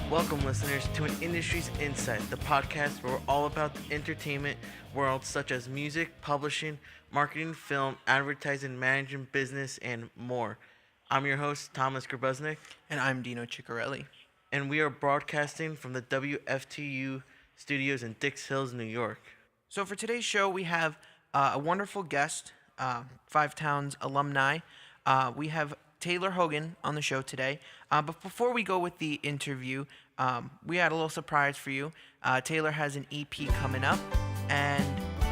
Welcome, listeners, to An Industry's Insight, the podcast where we're all about the entertainment world, such as music, publishing, marketing, film, advertising, managing, business, and more. I'm your host, Thomas Grabuznik, And I'm Dino Ciccarelli. and we are broadcasting from the WFTU studios in Dix Hills, New York. So for today's show, we have a wonderful guest, Five Towns alumni. We have Taylor Hogan on the show today. But before we go with the interview, we had a little surprise for you. Taylor has an EP coming up, and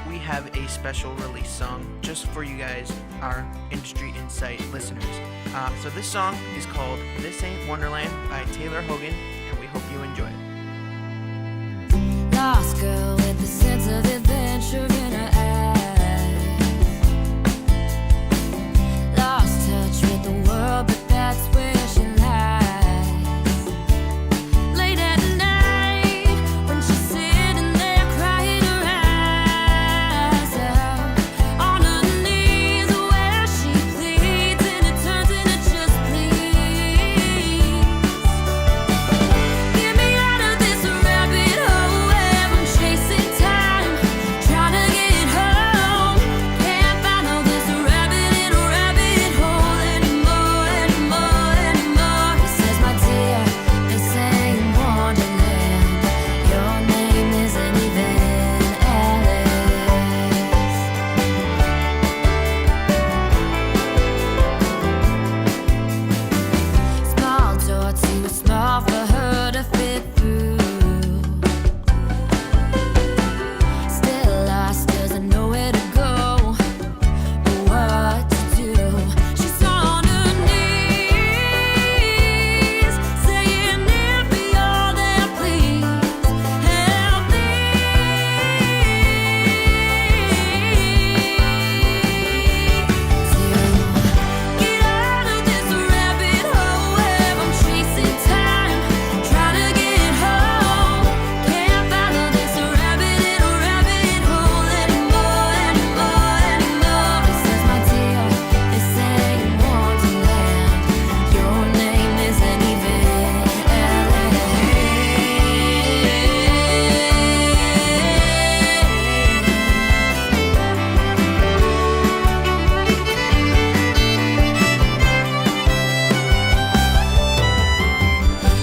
we have a special release song just for you guys, our Industry Insight listeners. So this song is called This Ain't Wonderland by Taylor Hogan, and we hope you enjoy it. Lost girl with the sense of adventure in her eyes. Lost touch with the world, but that's where she lies. Late at night, when she's sitting there crying her eyes out, on her knees where she pleads, and it turns into just please. Get me out of this rabbit hole where I'm chasing time, trying to get home. Can't find all this rabbit in a rabbit hole anymore, anymore, anymore. He says, my dear, this ain't Wonderland. Your name isn't even Alice. Small door too small for her to fit through. Still lost, doesn't know where to go or what to do. She's on her knees, saying, if you're there, please help me. To get out of this rabbit hole where I'm chasing time, trying to get home. Can't follow this rabbit in a rabbit hole anymore, anymore, anymore. He says, my dear, this ain't Wonderland. Your name isn't even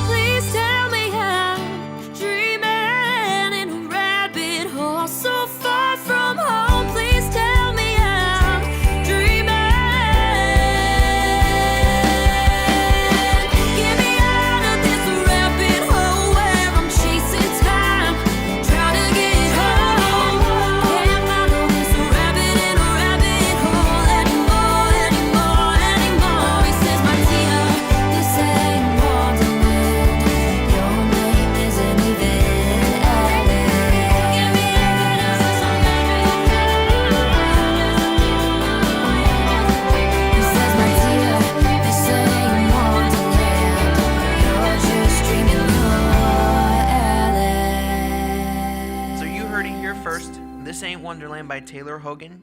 Please tell me how, dreaming in a rabbit hole so far from home. Please tell me how, dreaming. Get me out of this rabbit hole where I'm chasing time, trying to get home. Can't follow this rabbit in a rabbit hole anymore, anymore, anymore. He says, my dear, this ain't Wonderland. Your name isn't even Alice. Get me out of this rabbit hole. He says, my dear, this ain't Wonderland. You're just dreaming Alice. So you heard it here first. This Ain't Wonderland by Taylor Hogan.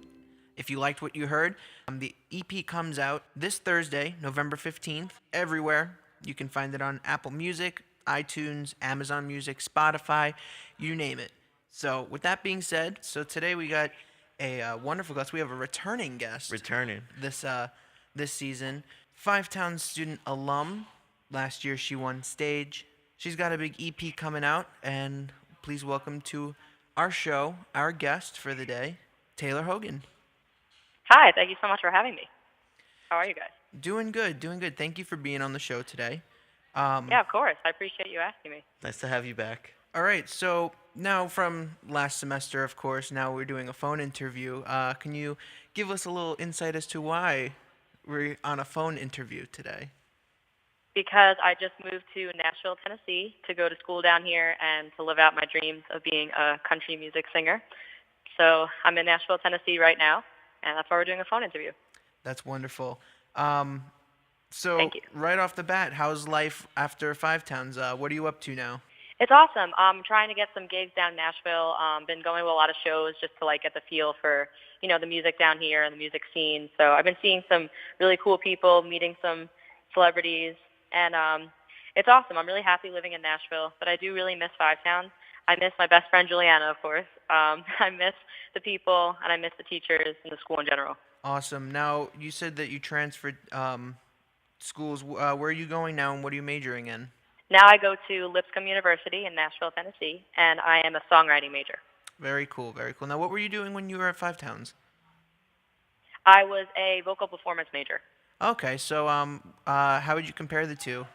If you liked what you heard, the EP comes out this Thursday, November 15th, everywhere. You can find it on Apple Music, iTunes, Amazon Music, Spotify, you name it. So with that being said, so today we got a wonderful guest. We have a returning guest Returning. this season. Five Towns student alum. Last year she won stage. She's got a big EP coming out, and please welcome to our show, our guest for the day, Taylor Hogan. Hi, thank you so much for having me. How are you guys? Doing good, doing good. Thank you for being on the show today. Yeah, of course. I appreciate you asking me. Nice to have you back. All right, so now from last semester, of course, now we're doing a phone interview. Can you give us a little insight as to why we're on a phone interview today? Because I just moved to Nashville, Tennessee to go to school down here and to live out my dreams of being a country music singer. So I'm in Nashville, Tennessee right now, and that's why we're doing a phone interview. That's wonderful. So Thank you. right off the bat, how's life after Five Towns? What are you up to now? It's awesome. I'm trying to get some gigs down in Nashville. Been going to a lot of shows just to get the feel for, the music down here and the music scene. So I've been seeing some really cool people, meeting some celebrities, and It's awesome. I'm really happy living in Nashville, but I do really miss Five Towns. I miss my best friend Juliana, of course. I miss the people, and I miss the teachers and the school in general. Awesome. Now, you said that you transferred schools. Where are you going now, and what are you majoring in? Now I go to Lipscomb University in Nashville, Tennessee, and I am a songwriting major. Very cool, very cool. Now, what were you doing when you were at Five Towns? I was a vocal performance major. Okay, so how would you compare the two?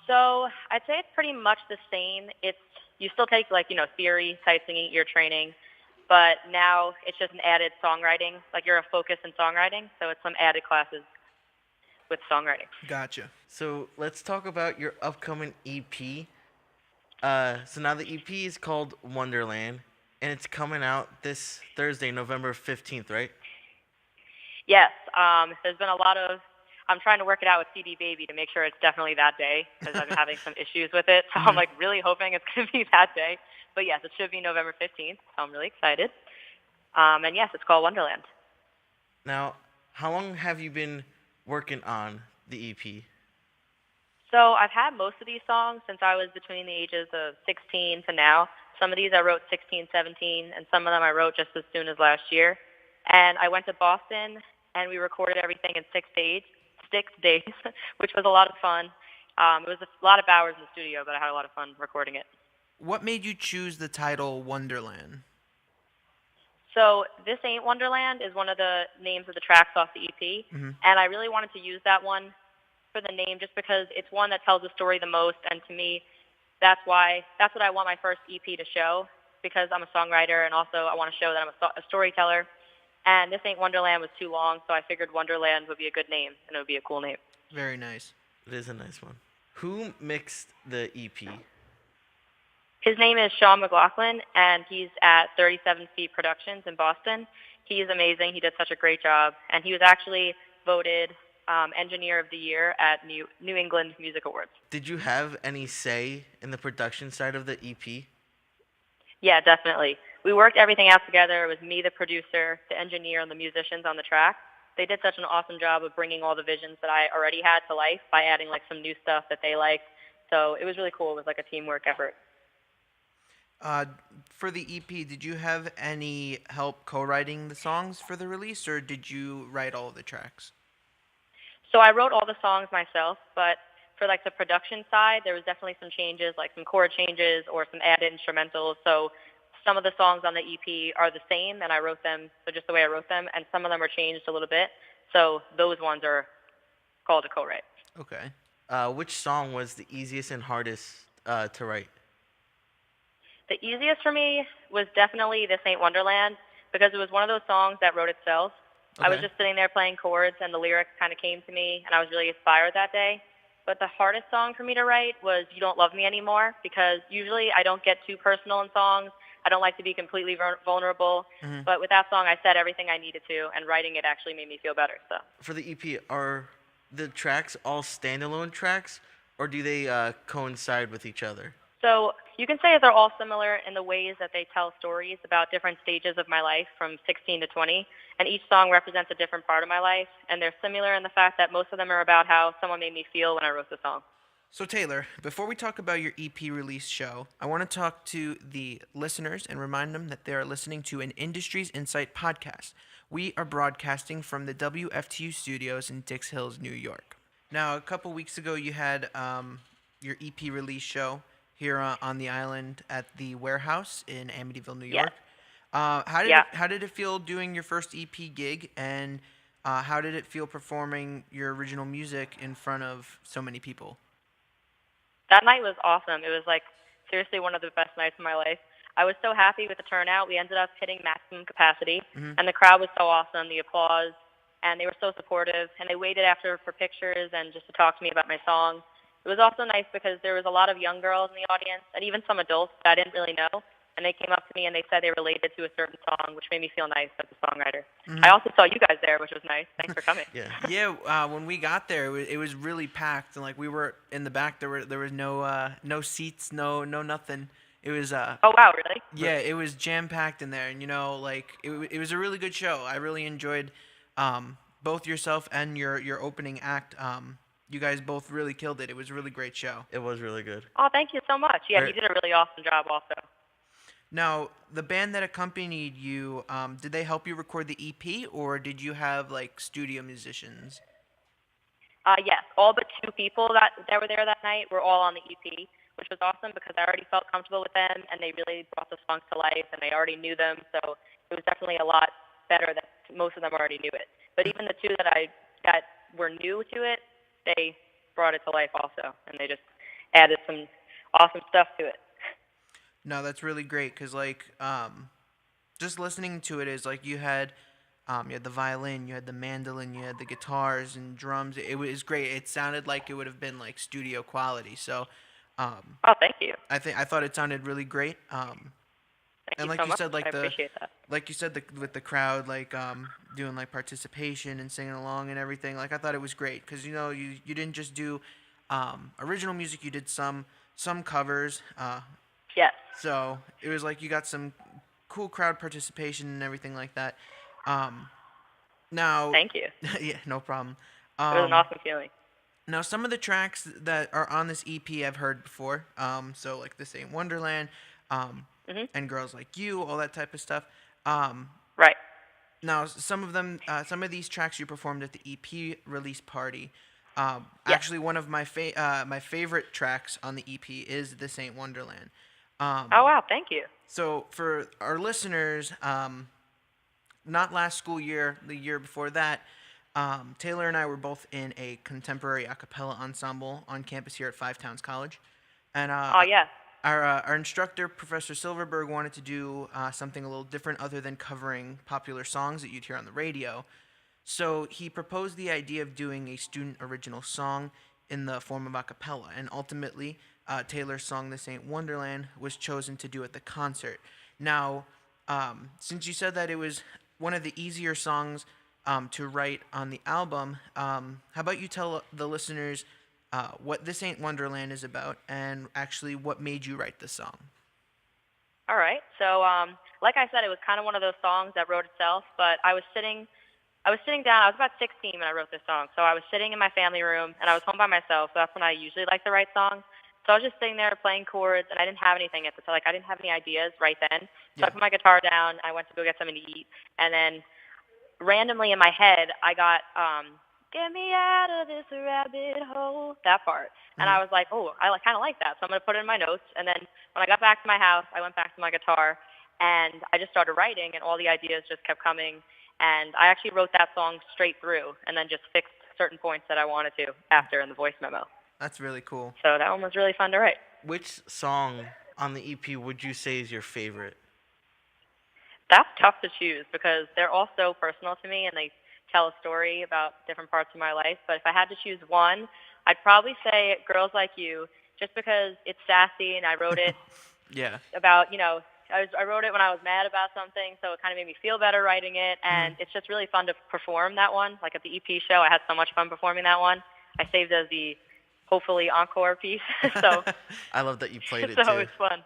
So I'd say it's pretty much the same. It's you still take theory, sight singing, ear training, but now it's just an added songwriting. Like you're a focus in songwriting, so it's some added classes with songwriting. Gotcha. So let's talk about your upcoming EP. So now the EP is called Wonderland, and it's coming out this Thursday, November 15th, right? Yes, there's been a lot of. I'm trying to work it out with CD Baby to make sure it's definitely that day because I've been having some issues with it. So I'm like really hoping it's going to be that day. But yes, it should be November 15th. So I'm really excited. And yes, it's called Wonderland. Now, how long have you been working on the EP? So I've had most of these songs since I was between the ages of 16 to now. Some of these I wrote 16, 17, and some of them I wrote just as soon as last year. And I went to Boston and we recorded everything in 6 days, which was a lot of fun. It was a lot of hours in the studio, but I had a lot of fun recording it. What made you choose the title Wonderland? So This Ain't Wonderland is one of the names of the tracks off the EP, and I really wanted to use that one for the name just because it's one that tells the story the most, and to me, that's what I want my first EP to show, because I'm a songwriter, and also I want to show that I'm a storyteller. And This Ain't Wonderland was too long, so I figured Wonderland would be a good name, and it would be a cool name. Very nice. It is a nice one. Who mixed the EP? His name is Sean McLaughlin, and he's at 37 Feet Productions in Boston. He's amazing. He did such a great job, and he was actually voted Engineer of the Year at New England Music Awards. Did you have any say in the production side of the EP? Yeah, definitely. We worked everything out together. It was me, the producer, the engineer, and the musicians on the track. They did such an awesome job of bringing all the visions that I already had to life by adding some new stuff that they liked. So it was really cool. It was like a teamwork effort. For the EP, did you have any help co-writing the songs for the release, or did you write all of the tracks? So I wrote all the songs myself, but for the production side, there was definitely some changes, like some chord changes or some added instrumentals. So some of the songs on the EP are the same, and I wrote them, so just the way I wrote them, and some of them are changed a little bit. So those ones are called a co-write. Okay. Which song was the easiest and hardest to write? The easiest for me was definitely This Ain't Wonderland, because it was one of those songs that wrote itself. I was just sitting there playing chords, and the lyrics kind of came to me, and I was really inspired that day. But the hardest song for me to write was You Don't Love Me Anymore, because usually I don't get too personal in songs. I don't like to be completely vulnerable. But with that song, I said everything I needed to, and writing it actually made me feel better. So For the EP, are the tracks all standalone tracks, or do they coincide with each other? So you can say they're all similar in the ways that they tell stories about different stages of my life from 16 to 20, and each song represents a different part of my life, and they're similar in the fact that most of them are about how someone made me feel when I wrote the song. So Taylor, before we talk about your EP release show, I want to talk to the listeners and remind them that they are listening to an Industries Insight podcast. We are broadcasting from the WFTU studios in Dix Hills, New York. Now, a couple weeks ago, you had your EP release show here on the island at the Warehouse in Amityville, New York. How did it feel doing your first EP gig, and how did it feel performing your original music in front of so many people? That night was awesome. It was seriously one of the best nights of my life. I was so happy with the turnout. We ended up hitting maximum capacity, and the crowd was so awesome, the applause, and they were so supportive, and they waited after for pictures and just to talk to me about my song. It was also nice because there was a lot of young girls in the audience and even some adults that I didn't really know, and they came up to me and they said they related to a certain song, which made me feel nice as a songwriter. I also saw you guys there, which was nice. Thanks for coming. When we got there, it was really packed, and we were in the back. There was no seats, no nothing. It was oh wow, really? Yeah, it was jam packed in there, and it was a really good show. I really enjoyed both yourself and your opening act. you guys both really killed it. It was a really great show. It was really good. Oh, thank you so much. Yeah, Very- he did a really awesome job also. Now, the band that accompanied you, did they help you record the EP, or did you have like studio musicians? Yes, all but two people that were there that night were all on the EP, which was awesome because I already felt comfortable with them, and they really brought the songs to life, and they already knew them, so it was definitely a lot better that most of them already knew it. But even the two that were new to it, they brought it to life also, and they just added some awesome stuff to it. No, that's really great because like just listening to it is like you had the violin, you had the mandolin, you had the guitars and drums. It was great. It sounded like it would have been like studio quality. So Oh, thank you. I thought it sounded really great. Thank And you like so you much. said, like I appreciate that. like you said, with the crowd, like doing like participation and singing along and everything. Like I thought it was great because you know you didn't just do original music. You did some covers. Yes. So it was like you got some cool crowd participation and everything like that. Now, Thank you. yeah, no problem. It was an awesome feeling. Now, some of the tracks that are on this EP I've heard before. So like This Ain't Wonderland, and Girls Like You, all that type of stuff. Right. Now, some of these tracks you performed at the EP release party. Yes. Actually, one of my my favorite tracks on the EP is This Ain't Wonderland. Oh, wow. Thank you. So for our listeners, not last school year, the year before that, Taylor and I were both in a contemporary a cappella ensemble on campus here at Five Towns College. And Oh, yes. our instructor, Professor Silverberg, wanted to do something a little different other than covering popular songs that you'd hear on the radio. So he proposed the idea of doing a student original song in the form of a cappella. And ultimately, Taylor's song This Ain't Wonderland was chosen to do at the concert. Now, since you said that it was one of the easier songs to write on the album, how about you tell the listeners what This Ain't Wonderland is about and actually what made you write this song? All right. So, like I said, it was kind of one of those songs that wrote itself. But I was sitting down. I was about 16 when I wrote this song. So I was sitting in my family room, and I was home by myself. So that's when I usually like to write songs. So I was just sitting there playing chords, and I didn't have anything at the time. Like I didn't have any ideas right then. So I put my guitar down. I went to go get something to eat, and then randomly in my head, I got "Get me out of this rabbit hole," that part. And I was like, oh, I kind of like that. So I'm going to put it in my notes. And then when I got back to my house, I went back to my guitar, and I just started writing, and all the ideas just kept coming. And I actually wrote that song straight through and then just fixed certain points that I wanted to after in the voice memo. That's really cool. So that one was really fun to write. Which song on the EP would you say is your favorite? That's tough to choose because they're all so personal to me and they tell a story about different parts of my life. But if I had to choose one, I'd probably say Girls Like You, just because it's sassy and I wrote it Yeah. about, I wrote it when I was mad about something, so it kind of made me feel better writing it. And it's just really fun to perform that one. Like at the EP show, I had so much fun performing that one. I saved it as the hopefully encore piece. So I love that you played it so too. it's fun.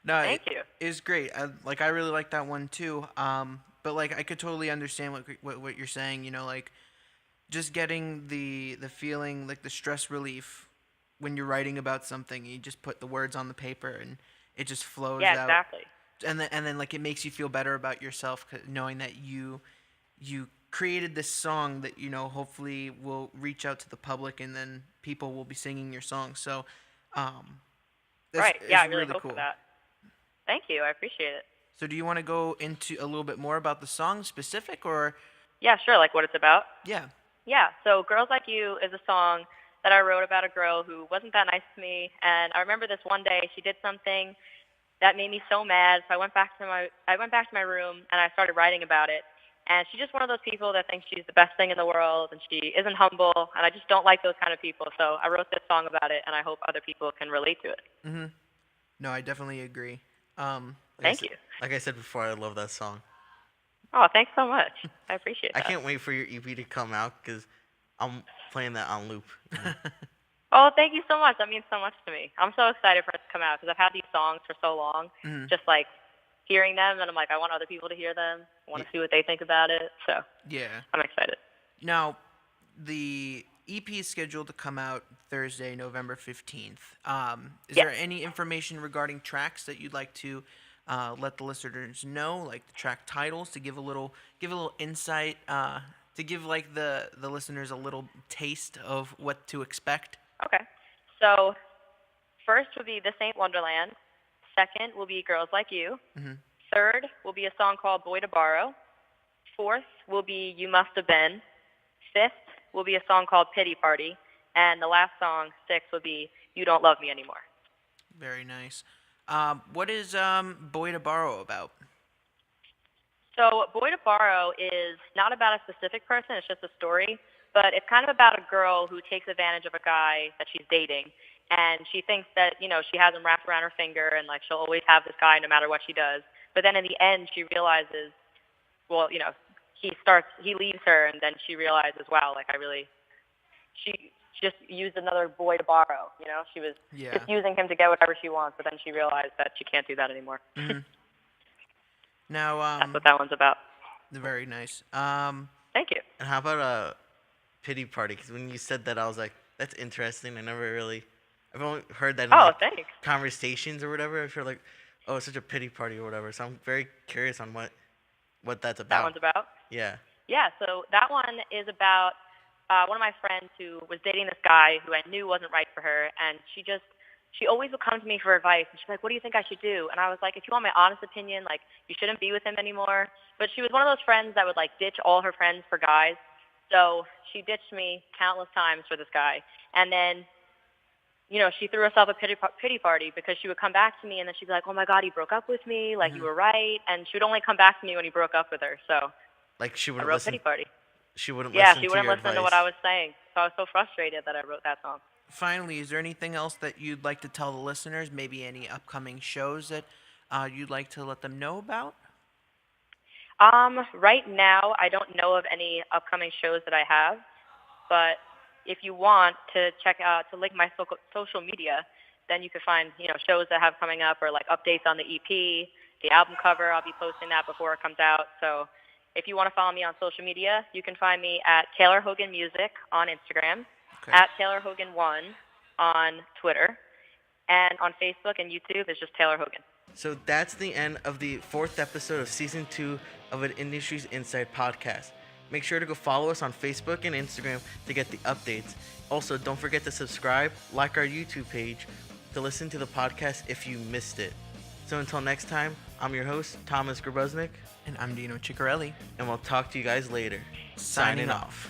No, Thank you. It's great. I really like that one too. But like I could totally understand what you're saying. You know, like just getting the feeling, like the stress relief when you're writing about something. You just put the words on the paper and it just flows Yeah, out. exactly. And then like it makes you feel better about yourself knowing that you created this song that hopefully will reach out to the public and then people will be singing your song. So Right. Yeah, I it's really hope for that. Thank you. I appreciate it. So do you want to go into a little bit more about the song specific or? Yeah, sure. Like what it's about. Yeah. Yeah. So Girls Like You is a song that I wrote about a girl who wasn't that nice to me. And I remember this one day she did something that made me so mad. So I went back to my room and I started writing about it. And she's just one of those people that thinks she's the best thing in the world and she isn't humble. And I just don't like those kind of people. So I wrote this song about it and I hope other people can relate to it. Mm-hmm. No, I definitely agree. Thank you. Like I said before, I love that song. Oh, thanks so much. I appreciate I that. can't wait for your EP to come out because I'm playing that on loop. Oh, thank you so much. That means so much to me. I'm so excited for it to come out because I've had these songs for so long, just like hearing them, and I'm like, I want other people to hear them. I want to see what they think about it. So Yeah. I'm excited. Now, the EP is scheduled to come out Thursday, November 15th. Is Yeah. there any information regarding tracks that you'd like to let the listeners know, like the track titles, to give a little insight, to give like the listeners a little taste of what to expect? Okay. So first will be This Ain't Wonderland. Second will be Girls Like You. Mhm. Third will be a song called Boy to Borrow. Fourth will be You Must Have Been. Fifth will be a song called Pity Party. And the last song, sixth, would be You Don't Love Me Anymore. Very nice. What is Boy to Borrow about? So Boy to Borrow is not about a specific person, it's just a story, but it's kind of about a girl who takes advantage of a guy that she's dating, and she thinks that, she has him wrapped around her finger and, like, she'll always have this guy no matter what she does. But then in the end, she realizes, well, he leaves her, and then she realizes, wow, like, she just used another boy to borrow, She was Yeah. just using him to get whatever she wants, but then she realized that she can't do that anymore. Mhm. Now, That's what that one's about. very nice. Thank you. And how about a pity party? Because when you said that, I was like, that's interesting. I've only heard that in Oh, like, thanks. conversations or whatever. I feel like, oh, it's such a pity party or whatever. So I'm very curious on what that's about. That one's about? Yeah. Yeah, so that one is about one of my friends who was dating this guy who I knew wasn't right for her, and she always would come to me for advice, and she's like, what do you think I should do? And I was like, if you want my honest opinion, like, you shouldn't be with him anymore. But she was one of those friends that would, like, ditch all her friends for guys. So she ditched me countless times for this guy. And then, she threw herself a pity party because she would come back to me, and then she'd be like, oh, my God, he broke up with me. Like, you were right. And she would only come back to me when he broke up with her. So Like she I wouldn't wrote listen. Pity Party. She wouldn't Yeah, listen she to wouldn't your listen to advice. what I was saying. So I was so frustrated that I wrote that song. Finally, is there anything else that you'd like to tell the listeners? Maybe any upcoming shows that you'd like to let them know about? Right now, I don't know of any upcoming shows that I have, but if you want to to link my social media, then you can find, shows that I have coming up or like updates on the EP, the album cover. I'll be posting that before it comes out. So if you want to follow me on social media, you can find me at Taylor Hogan Music on Instagram, Okay. at Taylor Hogan 1 on Twitter, and on Facebook and YouTube is just Taylor Hogan. So that's the end of the 4th episode of Season 2 of an Industries Insight podcast. Make sure to go follow us on Facebook and Instagram to get the updates. Also, don't forget to subscribe, like our YouTube page, to listen to the podcast if you missed it. So until next time, I'm your host, Thomas Grabuznik, And I'm Dino Ciccarelli. and we'll talk to you guys later. Signing off.